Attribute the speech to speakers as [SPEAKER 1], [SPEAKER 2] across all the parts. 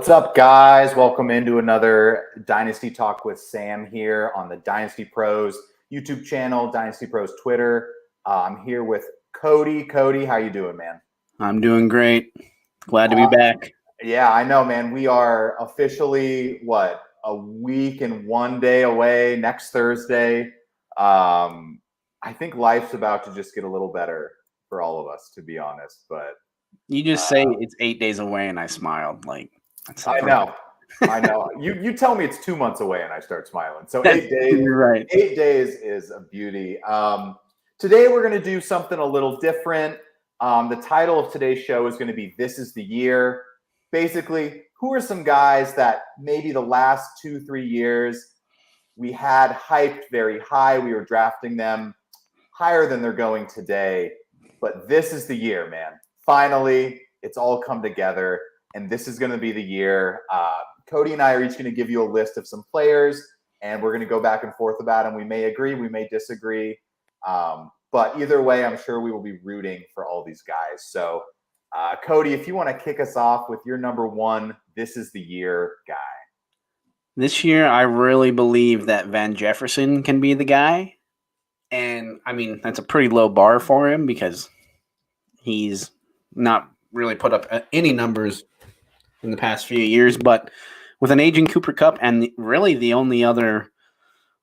[SPEAKER 1] What's up, guys? Welcome into another Dynasty Talk with Sam here on the Dynasty Pros YouTube channel, Dynasty Pros Twitter. I'm here with Cody. Cody, how you doing, man?
[SPEAKER 2] I'm doing great. Glad to be back.
[SPEAKER 1] Yeah, I know, man. We are officially, a week and 1 day away next Thursday. I think life's about to just get a little better for all of us, to be honest. But
[SPEAKER 2] You just say it's 8 days away, and I smiled.
[SPEAKER 1] I know. You tell me it's 2 months away, and I start smiling. So
[SPEAKER 2] That's
[SPEAKER 1] 8 days.
[SPEAKER 2] right.
[SPEAKER 1] 8 days is a beauty. Today we're going to do something a little different. The title of today's show is going to be "This Is the Year." Basically, who are some guys that maybe the last 2-3 years we had hyped very high? We were drafting them higher than they're going today, but this is the year, man. Finally, it's all come together. And this is going to be the year. Cody and I are each going to give you a list of some players, and we're going to go back and forth about them. We may agree, we may disagree. But either way, I'm sure we will be rooting for all these guys. So, Cody, if you want to kick us off with your number one, this is the year guy.
[SPEAKER 2] This year, I really believe that Van Jefferson can be the guy. And, I mean, that's a pretty low bar for him because he's not really put up any numbers in the past few years, but with an aging Cooper Kupp and really the only other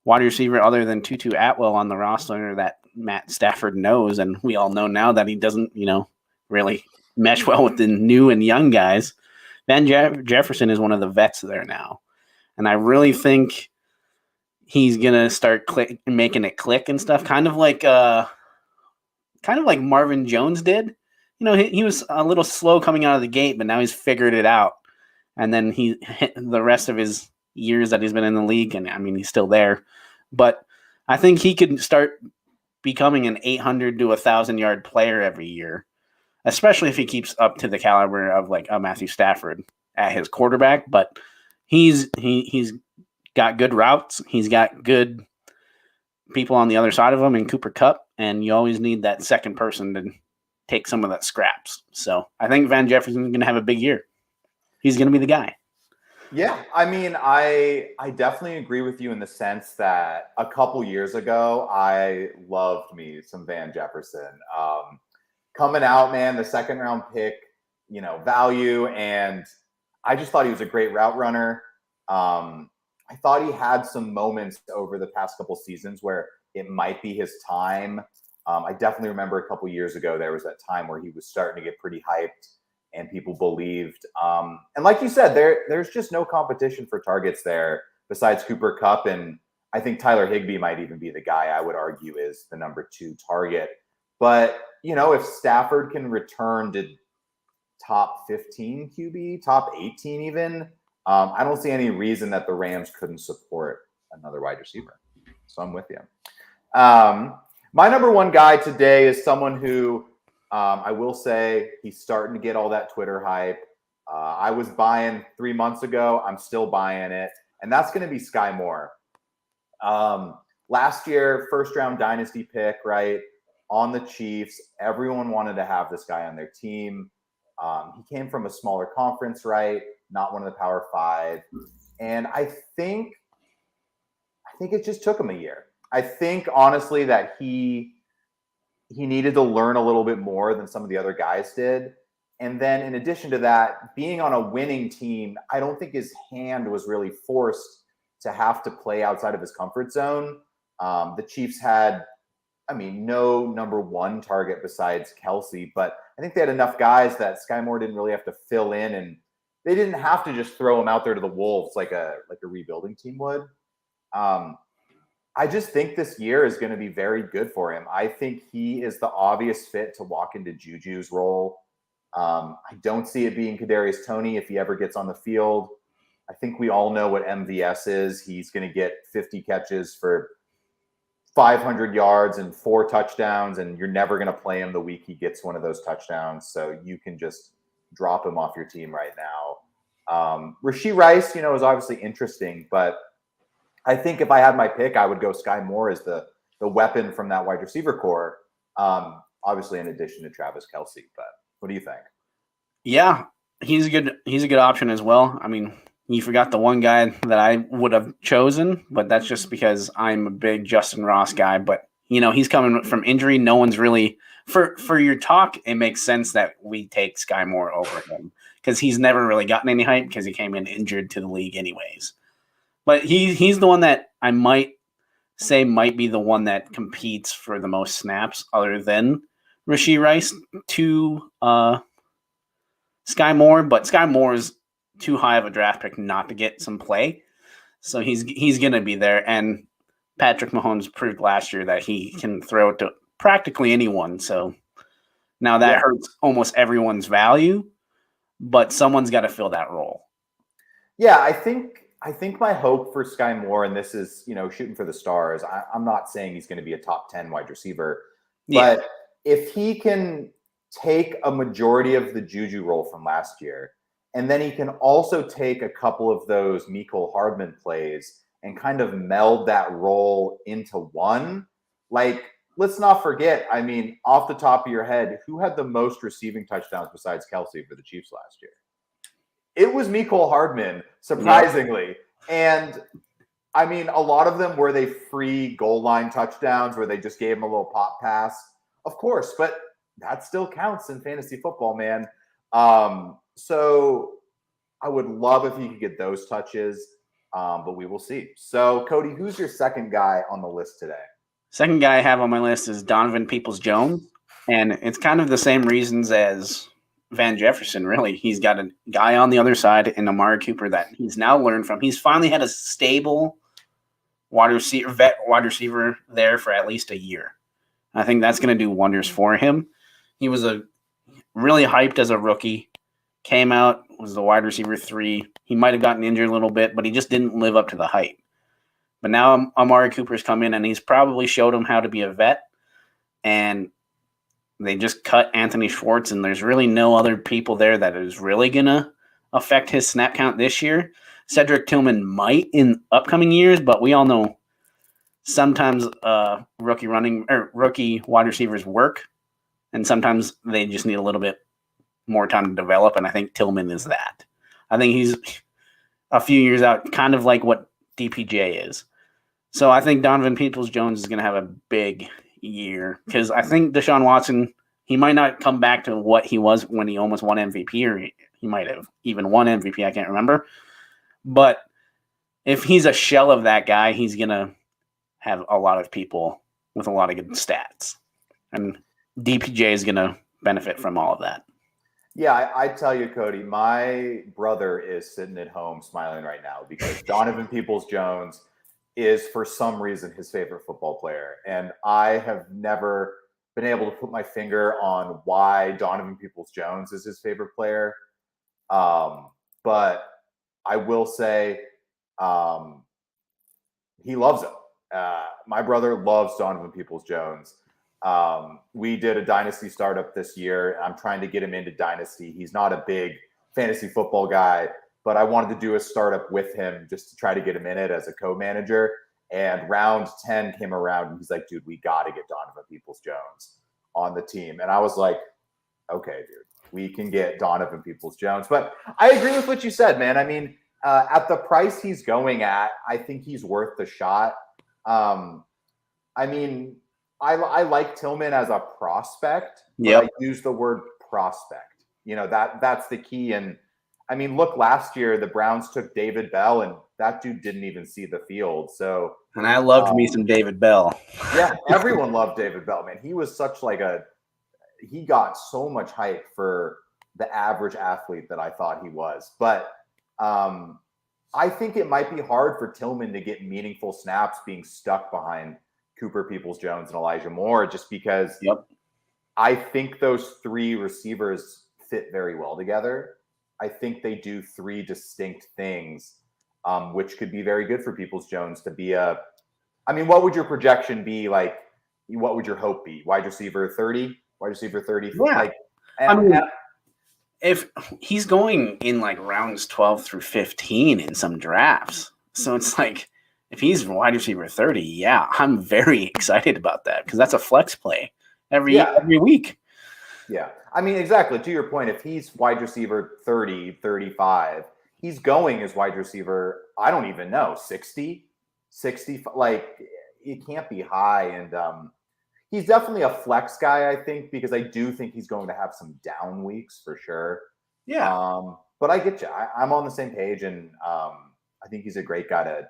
[SPEAKER 2] wide receiver other than Tutu Atwell on the roster that Matt Stafford knows, and we all know now that he doesn't, really mesh well with the new and young guys, Van Jefferson is one of the vets there now. And I really think he's going to start making it click and stuff, kind of like Marvin Jones did. He was a little slow coming out of the gate, but now he's figured it out. And then he hit the rest of his years that he's been in the league, and I mean, he's still there. But I think he could start becoming an 800 to 1,000-yard player every year, especially if he keeps up to the caliber of like a Matthew Stafford at his quarterback. But he's got good routes. He's got good people on the other side of him in Cooper Kupp, and you always need that second person to take some of that scraps. So I think Van Jefferson is going to have a big year. He's going to be the guy.
[SPEAKER 1] Yeah, I mean, I definitely agree with you in the sense that a couple years ago, I loved me some Van Jefferson. Coming out, man, the second round pick, value, and I just thought he was a great route runner. I thought he had some moments over the past couple seasons where it might be his time. I definitely remember a couple years ago, there was that time where he was starting to get pretty hyped and people believed. And like you said, there's just no competition for targets there besides Cooper Kupp. And I think Tyler Higbee might even be the guy I would argue is the number 2 target. But, if Stafford can return to top 15 QB, top 18 even, I don't see any reason that the Rams couldn't support another wide receiver. So I'm with you. My number one guy today is someone who I will say he's starting to get all that Twitter hype. I was buying 3 months ago. I'm still buying it. And that's going to be Sky Moore. Last year, first-round dynasty pick, right, on the Chiefs. Everyone wanted to have this guy on their team. He came from a smaller conference, right, not one of the Power 5. And I think it just took him a year. I think, honestly, that he needed to learn a little bit more than some of the other guys did. And then in addition to that, being on a winning team, I don't think his hand was really forced to have to play outside of his comfort zone. The Chiefs had, no number 1 target besides Kelsey, but I think they had enough guys that Sky Moore didn't really have to fill in, and they didn't have to just throw him out there to the wolves like a rebuilding team would. I just think this year is going to be very good for him. I think he is the obvious fit to walk into Juju's role. I don't see it being Kadarius Toney if he ever gets on the field. I think we all know what MVS is. He's going to get 50 catches for 500 yards and 4 touchdowns, and you're never going to play him the week he gets one of those touchdowns. So you can just drop him off your team right now. Rashee Rice, is obviously interesting, but I think if I had my pick, I would go Sky Moore as the weapon from that wide receiver core, obviously in addition to Travis Kelce. But what do you think?
[SPEAKER 2] Yeah, He's a good option as well. I mean, you forgot the one guy that I would have chosen, but that's just because I'm a big Justin Ross guy. But he's coming from injury. No one's really for your talk. It makes sense that we take Sky Moore over him because he's never really gotten any hype because he came in injured to the league anyways. But he's the one that I might say might be the one that competes for the most snaps, other than Rashee Rice to Sky Moore, but Sky Moore is too high of a draft pick not to get some play. So he's going to be there. And Patrick Mahomes proved last year that he can throw it to practically anyone. So now that hurts almost everyone's value, but someone's got to fill that role.
[SPEAKER 1] Yeah, I think my hope for Sky Moore, and this is, shooting for the stars. I'm not saying he's going to be a top 10 wide receiver, but if he can take a majority of the Juju role from last year, and then he can also take a couple of those Mecole Hardman plays and kind of meld that role into one. Like, let's not forget, I mean, off the top of your head, who had the most receiving touchdowns besides Kelsey for the Chiefs last year? It was Mecole Hardman, surprisingly. Yeah. And I mean, a lot of them were they free goal line touchdowns where they just gave him a little pop pass, of course, but that still counts in fantasy football, man. So I would love if he could get those touches, but we will see. So, Cody, who's your second guy on the list today?
[SPEAKER 2] Second guy I have on my list is Donovan Peoples-Jones, and it's kind of the same reasons as Van Jefferson, really. He's got a guy on the other side in Amari Cooper that he's now learned from. He's finally had a stable vet wide receiver there for at least a year. I think that's going to do wonders for him. He was really hyped as a rookie. Came out, was the wide receiver 3. He might have gotten injured a little bit, but he just didn't live up to the hype. But now Amari Cooper's come in, and he's probably showed him how to be a vet. And they just cut Anthony Schwartz, and there's really no other people there that is really going to affect his snap count this year. Cedric Tillman might in upcoming years, but we all know sometimes rookie wide receivers work, and sometimes they just need a little bit more time to develop, and I think Tillman is that. I think he's a few years out, kind of like what DPJ is. So I think Donovan Peoples-Jones is going to have a big year because I think Deshaun Watson, he might not come back to what he was when he almost won MVP, or he might have even won MVP. I can't remember. But if he's a shell of that guy, he's going to have a lot of people with a lot of good stats. And DPJ is going to benefit from all of that.
[SPEAKER 1] Yeah, I tell you, Cody, my brother is sitting at home smiling right now because Donovan Peoples-Jones is, for some reason, his favorite football player. And I have never been able to put my finger on why Donovan Peoples-Jones is his favorite player. But I will say he loves him. My brother loves Donovan Peoples-Jones. We did a Dynasty startup this year. I'm trying to get him into Dynasty. He's not a big fantasy football guy, but I wanted to do a startup with him just to try to get him in it as a co-manager. And round 10 came around, and he's like, dude, we got to get Donovan Peoples-Jones on the team. And I was like, okay, dude, we can get Donovan Peoples-Jones. But I agree with what you said, man. I mean, at the price he's going at, I think he's worth the shot. I mean, I like Tillman as a prospect, but I use the word prospect. That's the key. And I mean, look, last year the Browns took David Bell, and that dude didn't even see the field. So,
[SPEAKER 2] and I loved me some David Bell.
[SPEAKER 1] Yeah, everyone loved David Bell, man. He was such he got so much hype for the average athlete that I thought he was. But I think it might be hard for Tillman to get meaningful snaps being stuck behind Cooper, Peoples-Jones, and Elijah Moore, just because I think those 3 receivers fit very well together. I think they do 3 distinct things, which could be very good for Peoples-Jones to be what would your projection be? Like, what would your hope be? Wide receiver 30? Wide receiver 30?
[SPEAKER 2] Yeah. If he's going in like rounds 12 through 15 in some drafts, so it's like, if he's wide receiver 30, yeah, I'm very excited about that because that's a flex play every week.
[SPEAKER 1] Yeah. I mean, exactly. To your point, if he's wide receiver 30, 35, he's going as wide receiver, I don't even know, 60, 60. Like, it can't be high. And he's definitely a flex guy, I think, because I do think he's going to have some down weeks for sure.
[SPEAKER 2] Yeah.
[SPEAKER 1] But I get you. I'm on the same page. And I think he's a great guy to,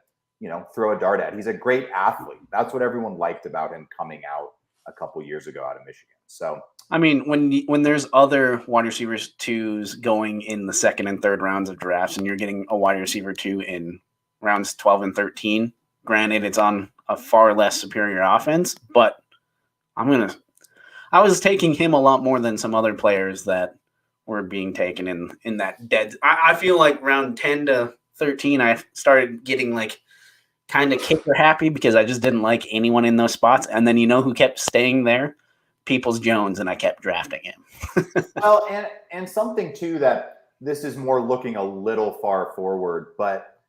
[SPEAKER 1] throw a dart at. He's a great athlete. That's what everyone liked about him coming out a couple years ago out of Michigan. So,
[SPEAKER 2] I mean, when there's other wide receivers twos going in the second and third rounds of drafts, and you're getting a wide receiver two in rounds 12 and 13, granted it's on a far less superior offense, but I was taking him a lot more than some other players that were being taken in that dead. I feel like round 10 to 13, I started getting like kind of kicker happy because I just didn't like anyone in those spots. And then who kept staying there? Peoples-Jones, and I kept drafting him.
[SPEAKER 1] well, and something too that this is more looking a little far forward, but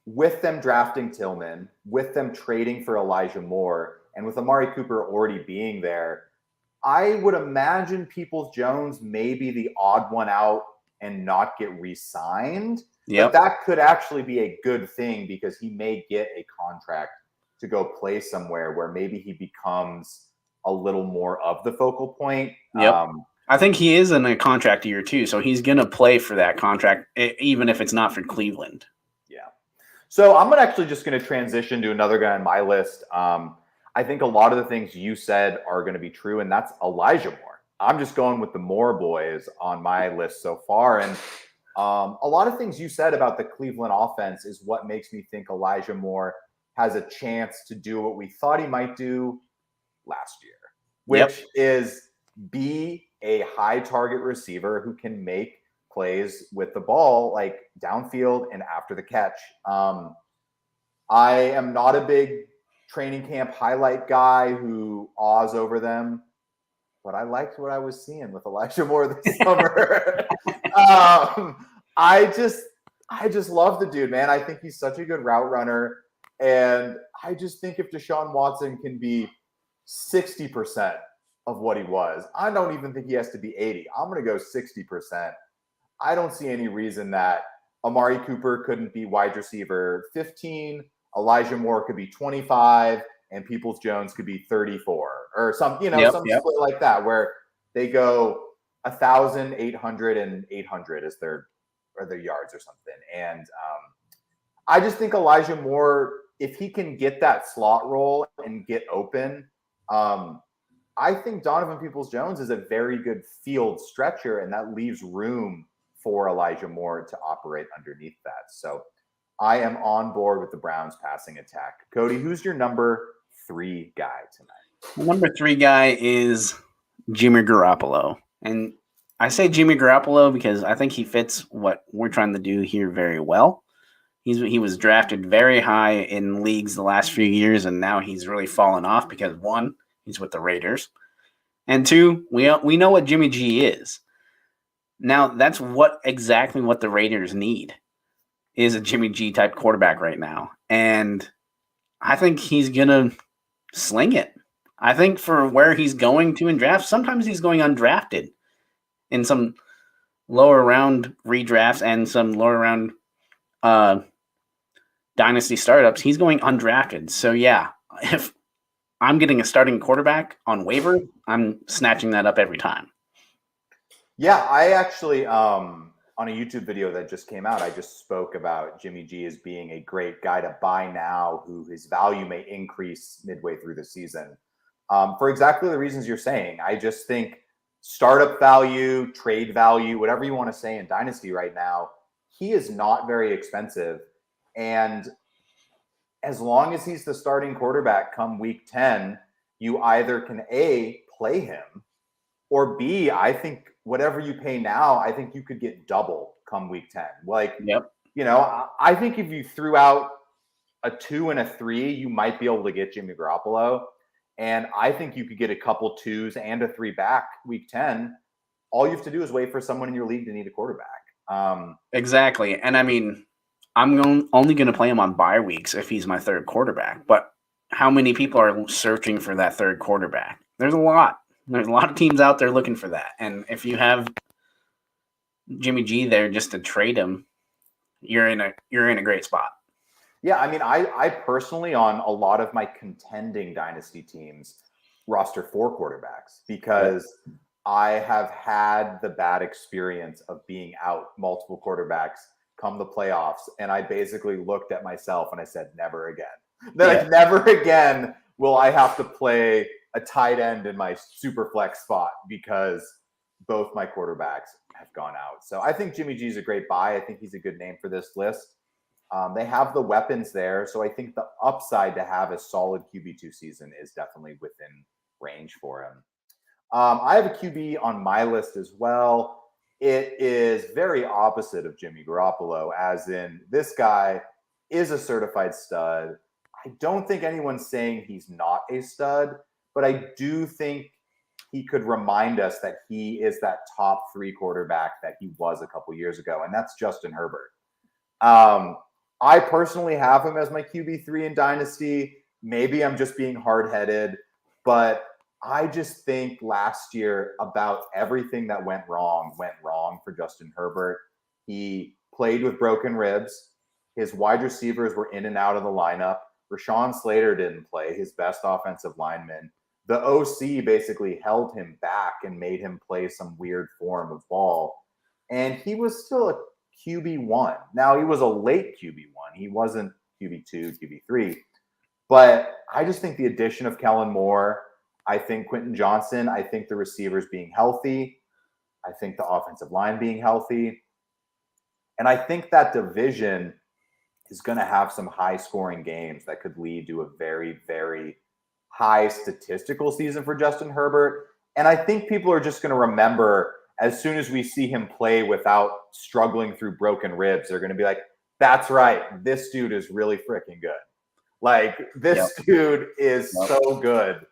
[SPEAKER 1] with them drafting Tillman, with them trading for Elijah Moore, and with Amari Cooper already being there, I would imagine Peoples-Jones may be the odd one out and not get re-signed.
[SPEAKER 2] Yep.
[SPEAKER 1] But that could actually be a good thing because he may get a contract to go play somewhere where maybe he becomes a little more of the focal point.
[SPEAKER 2] Yep. I think he is in a contract year too, so he's going to play for that contract, even if it's not for Cleveland.
[SPEAKER 1] Yeah. So I'm actually just going to transition to another guy on my list. I think a lot of the things you said are going to be true, and that's Elijah Moore. I'm just going with the Moore boys on my list so far. And a lot of things you said about the Cleveland offense is what makes me think Elijah Moore has a chance to do what we thought he might do last year, which is be a high target receiver who can make plays with the ball, like downfield and after the catch. I am not a big training camp highlight guy who awes over them, but I liked what I was seeing with Elijah Moore this summer. I just love the dude, man. I think he's such a good route runner. And I just think if Deshaun Watson can be 60% of what he was, I don't even think he has to be 80. I'm going to go 60%. I don't see any reason that Amari Cooper couldn't be wide receiver 15, Elijah Moore could be 25, and Peoples-Jones could be 34 or some split like that where they go 1,000, 800, and 800 as their yards or something. And I just think Elijah Moore, if he can get that slot role and get open, I think Donovan Peoples-Jones is a very good field stretcher, and that leaves room for Elijah Moore to operate underneath that. So I am on board with the Browns passing attack. Cody, who's your number 3 guy tonight?
[SPEAKER 2] The number 3 guy is Jimmy Garoppolo. And I say Jimmy Garoppolo because I think he fits what we're trying to do here very well. He was drafted very high in leagues the last few years, and now he's really fallen off because 1, he's with the Raiders, and 2, we know what Jimmy G is. Now that's exactly what the Raiders need is a Jimmy G type quarterback right now, and I think he's gonna sling it. I think for where he's going to in drafts, sometimes he's going undrafted in some lower round redrafts and some lower round Dynasty startups, he's going undrafted. So, yeah, if I'm getting a starting quarterback on waiver, I'm snatching that up every time.
[SPEAKER 1] Yeah, I actually, on a YouTube video that just came out, I just spoke about Jimmy G as being a great guy to buy now who his value may increase midway through the season. For exactly the reasons you're saying. I just think startup value, trade value, whatever you want to say in Dynasty right now, he is not very expensive. And as long as he's the starting quarterback come week 10, you either can A, play him, or B, I think whatever you pay now, I think you could get double come week 10. Like, I think if you threw out a 2 and a 3, you might be able to get Jimmy Garoppolo. And I think you could get a couple 2s and a 3 back week 10. All you have to do is wait for someone in your league to need a quarterback.
[SPEAKER 2] Exactly. And I mean, I'm only going to play him on bye weeks if he's my third quarterback. But how many people are searching for that third quarterback? There's a lot. There's a lot of teams out there looking for that. And if you have Jimmy G there just to trade him, you're in a great spot.
[SPEAKER 1] Yeah, I mean, I personally, on a lot of my contending dynasty teams, roster 4 quarterbacks because I have had the bad experience of being out multiple quarterbacks come the playoffs, and I basically looked at myself and I said, never again. Like, never again will I have to play a tight end in my super flex spot because both my quarterbacks have gone out. So I think Jimmy G is a great buy. I think he's a good name for this list. They have the weapons there, so I think the upside to have a solid QB2 season is definitely within range for him. I have a QB on my list as well. It is very opposite of Jimmy Garoppolo, as in this guy is a certified stud. I don't think anyone's saying he's not a stud, but I do think he could remind us that he is that top 3 quarterback that he was a couple years ago, and that's Justin Herbert. I personally have him as my QB3 in Dynasty. Maybe I'm just being hard-headed, but I just think last year about everything that went wrong for Justin Herbert. He played with broken ribs. His wide receivers were in and out of the lineup. Rashawn Slater didn't play, his best offensive lineman. The OC basically held him back and made him play some weird form of ball. And he was still a QB1. Now, he was a late QB1. He wasn't QB2, QB3. But I just think the addition of Kellen Moore, I think Quentin Johnson, I think the receivers being healthy, I think the offensive line being healthy, and I think that division is going to have some high-scoring games that could lead to a very, very high statistical season for Justin Herbert. And I think people are just going to remember as soon as we see him play without struggling through broken ribs, they're going to be like, that's right, this dude is really freaking good. Like, this dude is so good.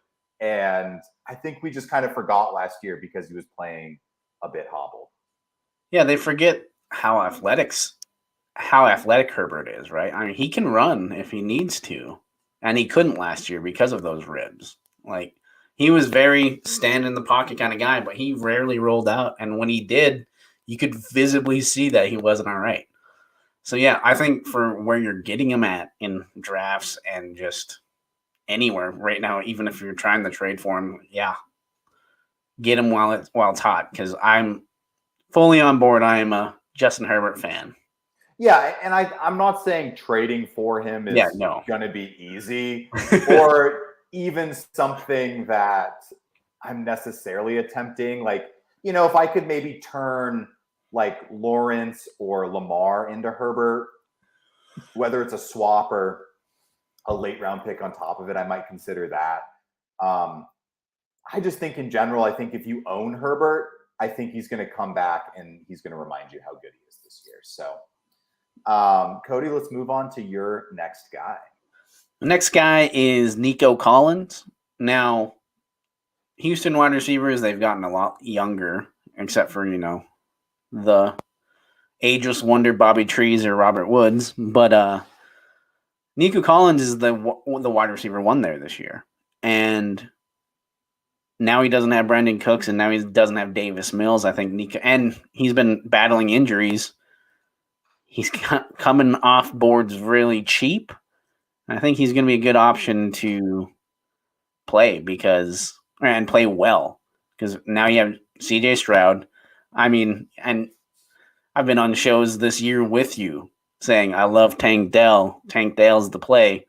[SPEAKER 1] And I think we just kind of forgot last year because he was playing a bit hobbled.
[SPEAKER 2] Yeah, they forget how athletic Herbert is, right? I mean, he can run if he needs to. And he couldn't last year because of those ribs. Like, he was very stand in the pocket kind of guy, but he rarely rolled out. And when he did, you could visibly see that he wasn't all right. So, yeah, I think for where you're getting him at in drafts and just anywhere right now, even if you're trying to trade for him, get him while it's hot, because I'm fully on board. I am a Justin Herbert fan.
[SPEAKER 1] Yeah, and I'm not saying trading for him is going to be easy or even something that I'm necessarily attempting. Like, if I could maybe turn like Lawrence or Lamar into Herbert, whether it's a swap or a late round pick on top of it, I might consider that. I just think in general, I think if you own Herbert, I think he's going to come back and he's going to remind you how good he is this year. So, Cody, let's move on to your next guy.
[SPEAKER 2] The next guy is Nico Collins. Now, Houston wide receivers, they've gotten a lot younger, except for, the ageless wonder Bobby Trees or Robert Woods. But Nico Collins is the wide receiver 1 there this year. And now he doesn't have Brandon Cooks, and now he doesn't have Davis Mills. I think Nico, and he's been battling injuries. He's coming off boards really cheap. I think he's going to be a good option to play and play well, because now you have CJ Stroud. I mean, and I've been on shows this year with you saying I love Tank Dell. Tank Dell's the play.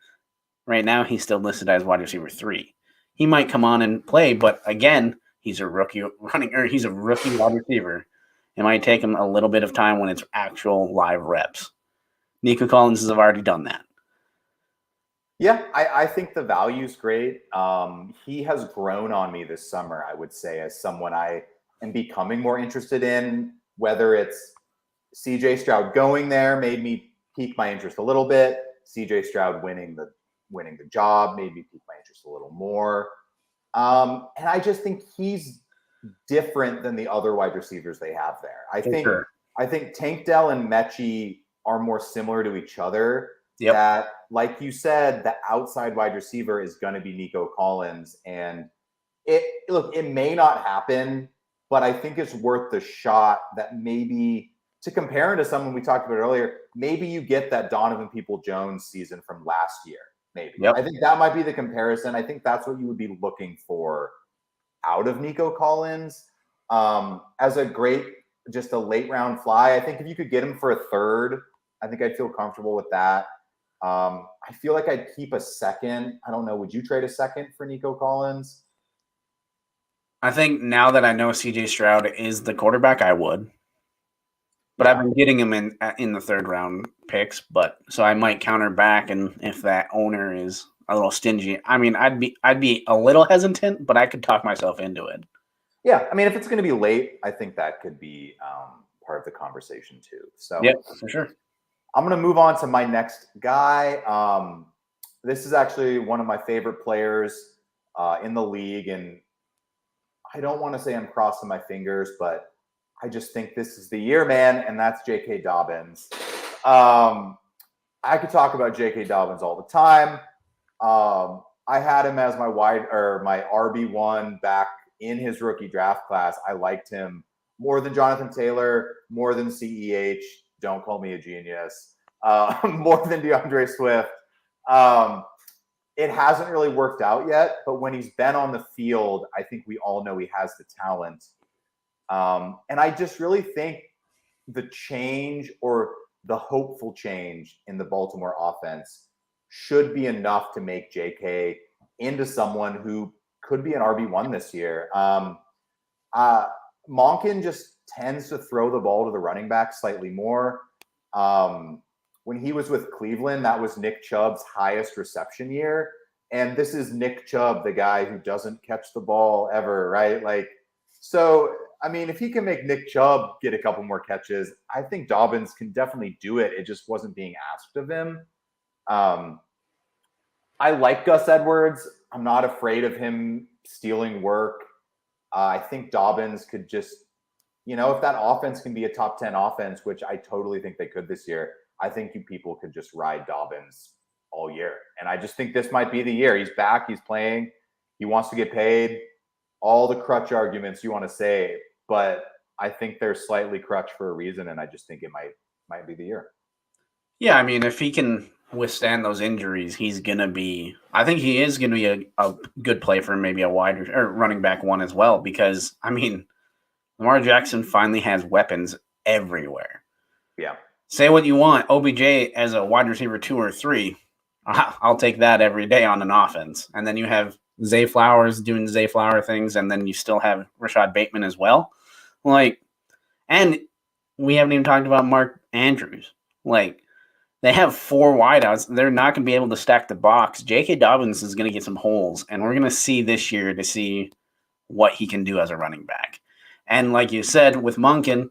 [SPEAKER 2] Right now, he's still listed as wide receiver 3. He might come on and play, but again, he's a rookie he's a rookie wide receiver. It might take him a little bit of time when it's actual live reps. Nico Collins has already done that.
[SPEAKER 1] Yeah, I think the value's great. He has grown on me this summer, I would say, as someone I am becoming more interested in. Whether it's CJ Stroud going there made me pique my interest a little bit. CJ Stroud winning the job made me pique my interest a little more. And I just think he's different than the other wide receivers they have there. I think Tank Dell and Mechie are more similar to each other.
[SPEAKER 2] Yep.
[SPEAKER 1] That, like you said, the outside wide receiver is going to be Nico Collins. And it may not happen, but I think it's worth the shot that maybe to compare him to someone we talked about earlier, maybe you get that Donovan Peoples-Jones season from last year. Maybe.
[SPEAKER 2] Yep.
[SPEAKER 1] I think that might be the comparison. I think that's what you would be looking for out of Nico Collins as just a late round fly. I think if you could get him for a third, I think I'd feel comfortable with that. I feel like I'd keep a second. I don't know. Would you trade a second for Nico Collins?
[SPEAKER 2] I think now that I know CJ Stroud is the quarterback, I would. But I've been getting him in the third round picks, so I might counter back, and if that owner is a little stingy, I mean, I'd be a little hesitant, but I could talk myself into it.
[SPEAKER 1] Yeah, I mean, if it's going to be late, I think that could be part of the conversation too. So
[SPEAKER 2] yeah, for sure.
[SPEAKER 1] I'm going to move on to my next guy. This is actually one of my favorite players in the league, and I don't want to say I'm crossing my fingers, but I just think this is the year, man, and that's J.K. Dobbins. I could talk about J.K. Dobbins all the time. I had him as my RB1 back in his rookie draft class. I liked him more than Jonathan Taylor, more than CEH. Don't call me a genius. More than DeAndre Swift. It hasn't really worked out yet, but when he's been on the field, I think we all know he has the talent. And I just really think the change or the hopeful change in the Baltimore offense should be enough to make JK into someone who could be an RB1 this year. Monken just tends to throw the ball to the running back slightly more. When he was with Cleveland, that was Nick Chubb's highest reception year. And this is Nick Chubb, the guy who doesn't catch the ball ever, right? So, I mean, if he can make Nick Chubb get a couple more catches, I think Dobbins can definitely do it. It just wasn't being asked of him. I like Gus Edwards. I'm not afraid of him stealing work. I think Dobbins could just, if that offense can be a top 10 offense, which I totally think they could this year, I think you people could just ride Dobbins all year. And I just think this might be the year. He's back. He's playing. He wants to get paid. All the crutch arguments you want to say, but I think they're slightly crutch for a reason, and I just think it might be the year.
[SPEAKER 2] Yeah, I mean, if he can withstand those injuries, I think he is going to be a good play for maybe a wide or running back one as well, because, I mean, Lamar Jackson finally has weapons everywhere.
[SPEAKER 1] Yeah.
[SPEAKER 2] Say what you want, OBJ as a wide receiver 2 or 3, I'll take that every day on an offense. And then you have Zay Flowers doing Zay Flower things, and then you still have Rashad Bateman as well. And we haven't even talked about Mark Andrews. They have 4 wideouts. They're not going to be able to stack the box. J.K. Dobbins is going to get some holes, and we're going to see this year to see what he can do as a running back. And like you said, with Monken,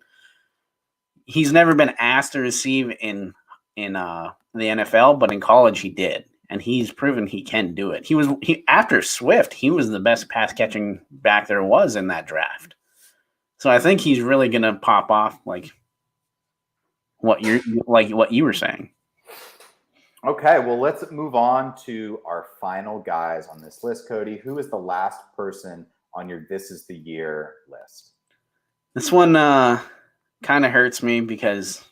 [SPEAKER 2] he's never been asked to receive in the NFL, but in college he did. And he's proven he can do it. After Swift, he was the best pass catching back there was in that draft. So I think he's really going to pop off like what you were saying.
[SPEAKER 1] Okay, well, let's move on to our final guys on this list. Cody, who is the last person on your This Is the Year list?
[SPEAKER 2] This one kind of hurts me because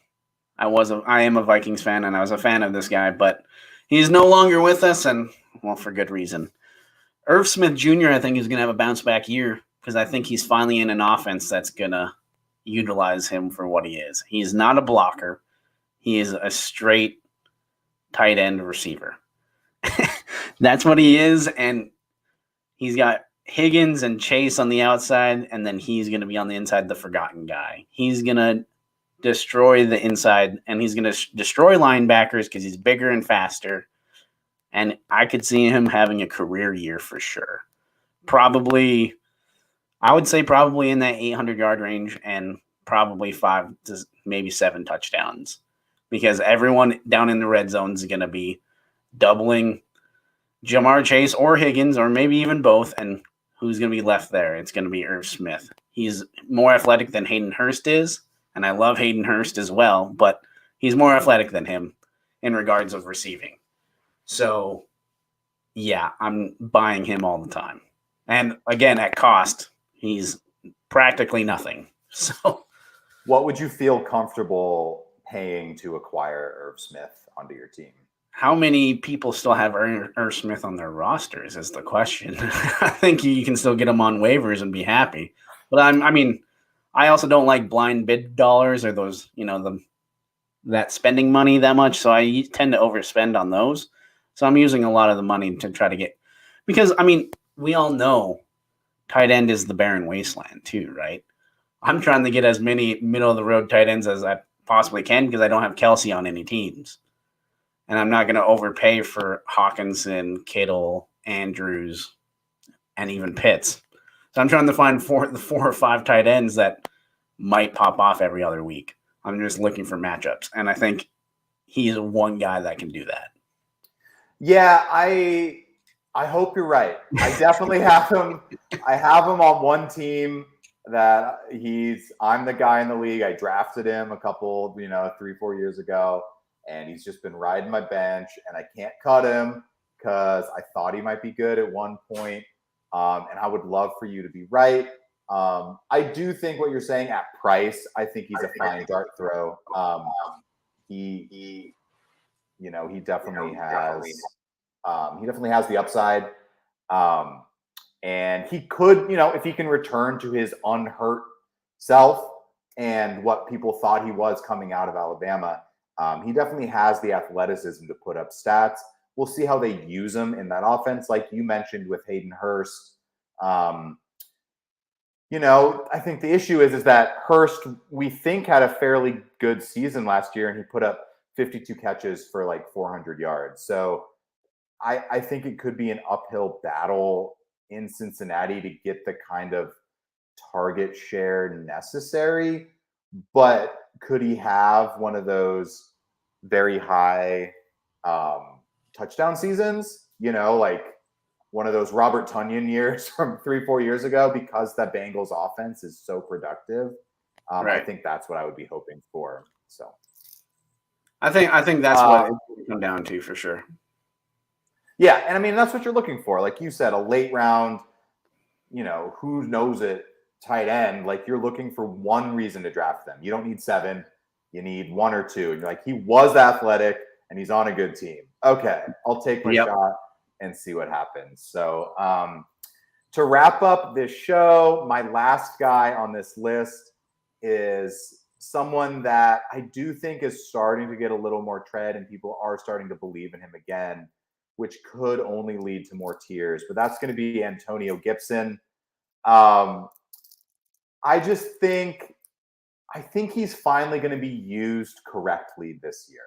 [SPEAKER 2] I am a Vikings fan and I was a fan of this guy, but he's no longer with us, and well, for good reason. Irv Smith Jr., I think, is going to have a bounce back year because I think he's finally in an offense that's going to utilize him for what he is. He's not a blocker. He is a straight tight end receiver. That's what he is, and he's got Higgins and Chase on the outside, and then he's going to be on the inside, the forgotten guy. He's going to destroy the inside, and he's going to destroy linebackers because he's bigger and faster. And I could see him having a career year for sure. I would say probably in that 800-yard range and probably 5 to maybe 7 touchdowns, because everyone down in the red zone is going to be doubling Jamar Chase or Higgins, or maybe even both. And who's going to be left there? It's going to be Irv Smith. He's more athletic than Hayden Hurst is. And I love Hayden Hurst as well, but he's more athletic than him in regards of receiving. So, yeah, I'm buying him all the time. And again, at cost, he's practically nothing. So
[SPEAKER 1] what would you feel comfortable paying to acquire Irv Smith onto your team?
[SPEAKER 2] how many people still have Irv Smith on their rosters is the question. I think you can still get him on waivers and be happy. But I also don't like blind bid dollars or those, that spending money that much. So I tend to overspend on those. So I'm using a lot of the money to try to get, because we all know tight end is the barren wasteland too, right? I'm trying to get as many middle of the road tight ends as I possibly can because I don't have Kelsey on any teams. And I'm not going to overpay for Hawkinson, Kittle, Andrews, and even Pitts. So I'm trying to find the 4 or 5 tight ends that might pop off every other week. I'm just looking for matchups. And I think he's one guy that can do that.
[SPEAKER 1] Yeah, I hope you're right. I definitely have him. I have him on one team that I'm the guy in the league. I drafted him a couple, 3-4 years ago, and he's just been riding my bench, and I can't cut him because I thought he might be good at one point. And I would love for you to be right. I do think what you're saying at price, I think he's a fine dart throw. He definitely has the upside. And he could, if he can return to his unhurt self and what people thought he was coming out of Alabama, he definitely has the athleticism to put up stats. We'll see how they use him in that offense, like you mentioned with Hayden Hurst. I think the issue is that Hurst, we think, had a fairly good season last year, and he put up 52 catches for like 400 yards. So I think it could be an uphill battle in Cincinnati to get the kind of target share necessary. But could he have one of those very high touchdown seasons? Like one of those Robert Tonyan years from 3-4 years ago, because that Bengals offense is so productive. Right. I think that's what I would be hoping for. So
[SPEAKER 2] I think that's what it would come down to for sure.
[SPEAKER 1] Yeah, and that's what you're looking for. Like you said, a late round, who knows it, tight end. Like you're looking for one reason to draft them. You don't need 7. You need 1 or 2. And you're like, he was athletic and he's on a good team. Okay, I'll take my shot and see what happens. So to wrap up this show, my last guy on this list is someone that I do think is starting to get a little more tread, and people are starting to believe in him again, which could only lead to more tears. But that's going to be Antonio Gibson. I think he's finally going to be used correctly this year.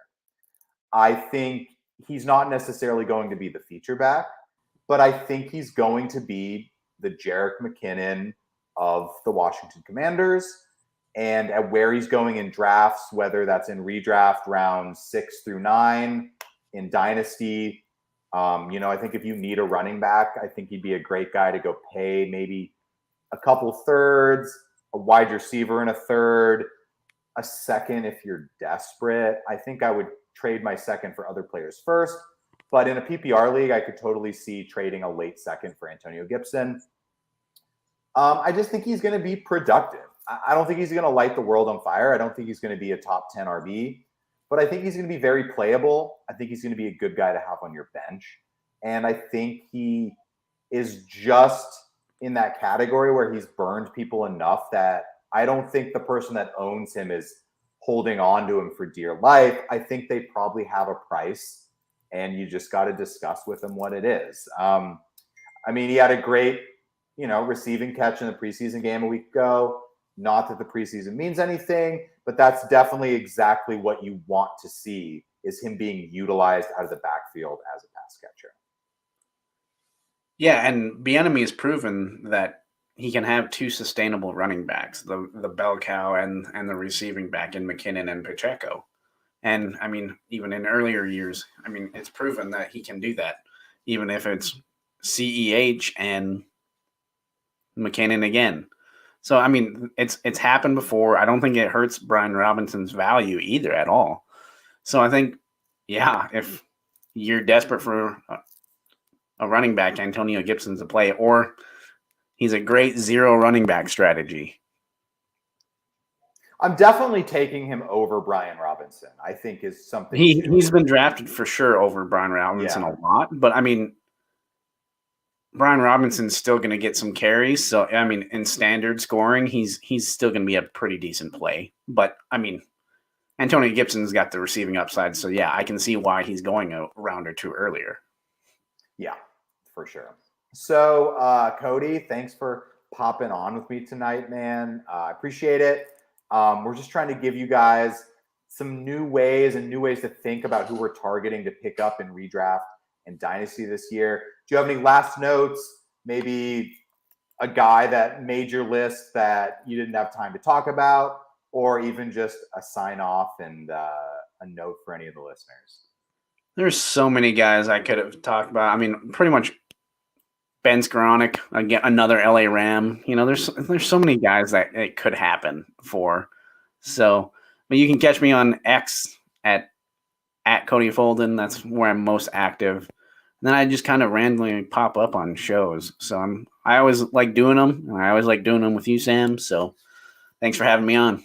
[SPEAKER 1] I think he's not necessarily going to be the feature back, but I think he's going to be the Jerick McKinnon of the Washington Commanders. And at where he's going in drafts, whether that's in redraft rounds 6 through 9, in Dynasty, I think if you need a running back, I think he'd be a great guy to go pay maybe a couple thirds, a wide receiver in a third, a second if you're desperate. I think I would trade my second for other players first. But in a PPR league, I could totally see trading a late second for Antonio Gibson. I just think he's going to be productive. I don't think he's going to light the world on fire. I don't think he's going to be a top 10 RB. But I think he's going to be very playable. I think he's going to be a good guy to have on your bench. And I think he is just in that category where he's burned people enough that I don't think the person that owns him is holding on to him for dear life. I think they probably have a price, and you just got to discuss with him what it is. He had a great, receiving catch in the preseason game a week ago. Not that the preseason means anything, but that's definitely exactly what you want to see, is him being utilized out of the backfield as a pass catcher.
[SPEAKER 2] Yeah, and Bieniemy has proven that he can have 2 sustainable running backs, the bell cow and the receiving back in McKinnon and Pacheco. And, even in earlier years, it's proven that he can do that, even if it's CEH and McKinnon again. So, it's happened before. I don't think it hurts Brian Robinson's value either at all. So, I think, if you're desperate for a running back, Antonio Gibson's a play. Or He's a great zero running back strategy.
[SPEAKER 1] I'm definitely taking him over Brian Robinson. I think is something
[SPEAKER 2] He's been drafted for sure over Brian Robinson
[SPEAKER 1] Yeah.
[SPEAKER 2] a lot, but I mean, Brian Robinson's still going to get some carries. So I mean, in standard scoring, he's still going to be a pretty decent play. But I mean, Antonio Gibson's got the receiving upside, so yeah, I can see why he's going a round or two earlier.
[SPEAKER 1] Yeah, for sure. So, Cody, thanks for popping on with me tonight, man. I appreciate it. We're just trying to give you guys some new ways to think about who we're targeting to pick up in redraft and dynasty this year. Do you have any last notes? Maybe a guy that made your list that you didn't have time to talk about, or even just a sign off and a note for any of the listeners?
[SPEAKER 2] There's so many guys I could have talked about. I mean, pretty much Ben Skoranek, again, another LA Ram. You know, there's so many guys that it could happen for. So, but you can catch me on X at Cody Folden. That's where I'm most active. And then I just kind of randomly pop up on shows. So I always like doing them, and I always like doing them with you, Sam. So thanks for having me on.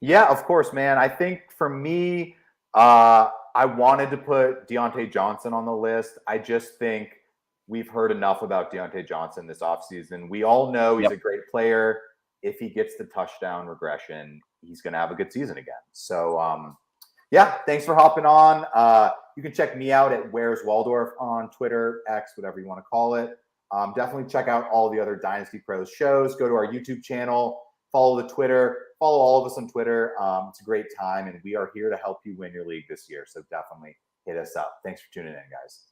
[SPEAKER 1] Yeah, of course, man. I think for me, I wanted to put Deontay Johnson on the list. I just think we've heard enough about Deontay Johnson this offseason. We all know he's a great player. If he gets the touchdown regression, he's going to have a good season again. So, yeah, thanks for hopping on. You can check me out at Where's Waldorf on Twitter, X, whatever you want to call it. Definitely check out all the other Dynasty Pros shows. Go to our YouTube channel, follow the Twitter, follow all of us on Twitter. It's a great time, and we are here to help you win your league this year. So definitely hit us up. Thanks for tuning in, guys.